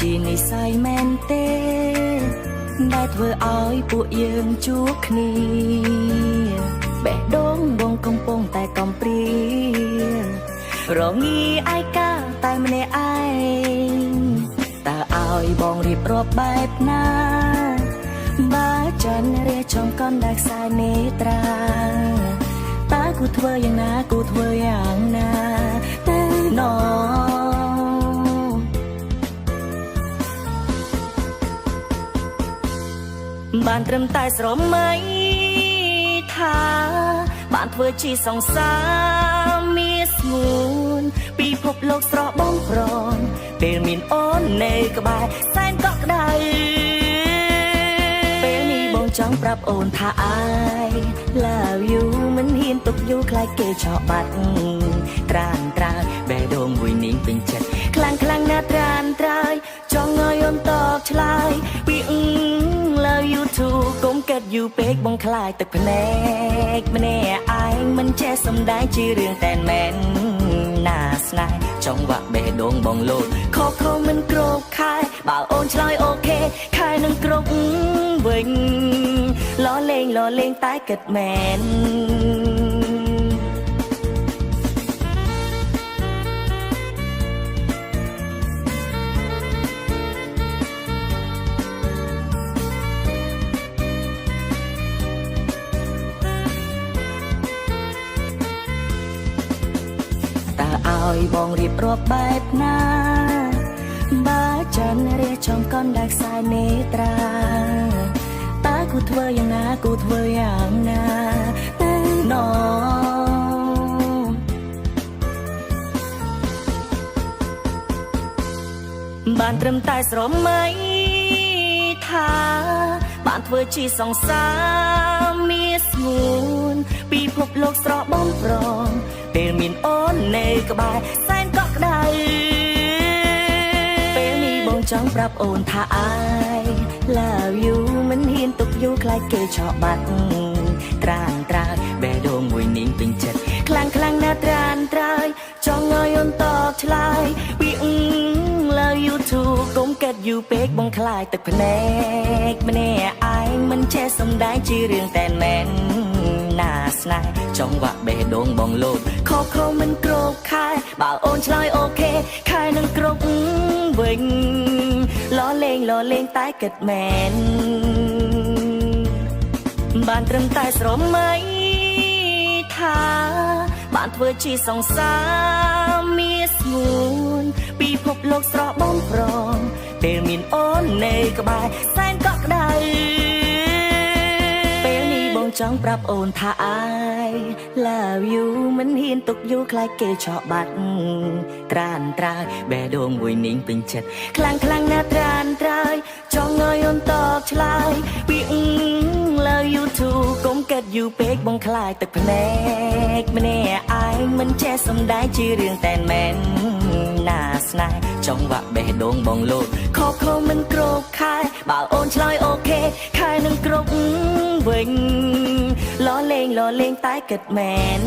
ជានិស័យមែនទេដែលធ្វើឲ្យពួកយើងជួបគ្នាបេះដូងបងកំពុងតែកំព្រារងាឯកាតែម្នាក់ឯងតើឲ្យបងរៀបរាប់បែបណាបើចាន់រះចំកណ្ដាលខ្សែនេត្រាតើគូធ្វើយ៉ាងណាគូធ្វើយ៉ាងណាទៅណបានត្រឹមតែស្រមៃថាបានធ្វើជាសង្សារមានស្ងួនពិភពលោកស្រស់បំប្រងពេលមានអូននៅក្បែរសែនកក់ក្ដៅពេលនេះបងចង់ប្រាប់អូនថា I love you មិនហ៊ានទុកយូរខ្លាចគេឆក់បាត់ត្រានត្រើយបេះដូងមួយនាងពេញចិត្តខ្លាំងខ្លាំងណាស់ត្រានត្រើយចង់ឲ្យអូនតបឆ្លើយពី love you too កុំកាត់យូរពេកបងខ្លាចទឹកភ្នែកម្នាក់ឯងមិនចេះសំដែងជារឿងតែមែនណាស្នេហ៍ចង់វាក់បេះដូងបងលោតខកខំមិនគ្រប់ខែបើអូនឆ្លើយអូខេខែនឹងគ្រប់វិញលលេងតែគិតមែនឲ្យបងរៀបរាប់បែបណាបើចាន់រះចំកណ្ដាលខ្សែនេត្រាតើគូធ្វើយ៉ាងណាគូធ្វើយ៉ាងណាទៅណបានត្រឹមតែស្រមៃថាបានធ្វើជាសង្សារមានស្ងួនពិភពលោកស្រស់បំប្រងពេលមានអូននៅក្បែរសែនកក់ក្ដៅពេលនេះបងចង់ប្រាប់អូនថា I love you មិនហ៊ានទុកយូរខ្លាចគេឆក់បាត់ត្រានត្រើយបេះដូងមួយនាងពេញចិត្តខ្លាំងខ្លាំងណាស់ត្រានត្រើយចង់ឲ្យអូនតបឆ្លើយពី love you too កុំកាត់យូរពេកបងខ្លាចទឹកភ្នែកម្នាក់ឯងមិនចេះសំដែងជារឿងតែមែនណាស្នេហ៍ចង់វាក់បេះដូងបងលោតខកខំមិនគ្រប់ខែបើអូនឆ្លើយអូខេខែនឹងគ្រប់វិញលលេងតែគិតមែនបានត្រឹមតែស្រមៃថាបានធ្វើជាសង្សារមានស្ងួនពិភពលោកស្រស់បំប្រងពេលមានអូននៅក្បែរសែនកក់ក្ដៅពេលនេះបងចង់ប្រាប់អូនថា I love you មិនហ៊ានទុកយូរខ្លាចគេឆក់បាត់ត្រានត្រើយបេះដូងមួយនាងពេញចិត្តខ្លាំងខ្លាំងណាស់ត្រានត្រើយចង់ឲ្យអូនតបឆ្លើយពី love you too កុំកាត់យូរពេកបងខ្លាចទឹកភ្នែកម្នាក់ឯងមិនចេះសំដែងជារឿងតែមែនណាស្នេហ៍ចង់វាក់បេះដូងបងលោតខកខំមិនគ្រប់ខែបើអូនឆ្លើយអូខេខែនឹងគ្រប់វិញលលេងតែគិតមែន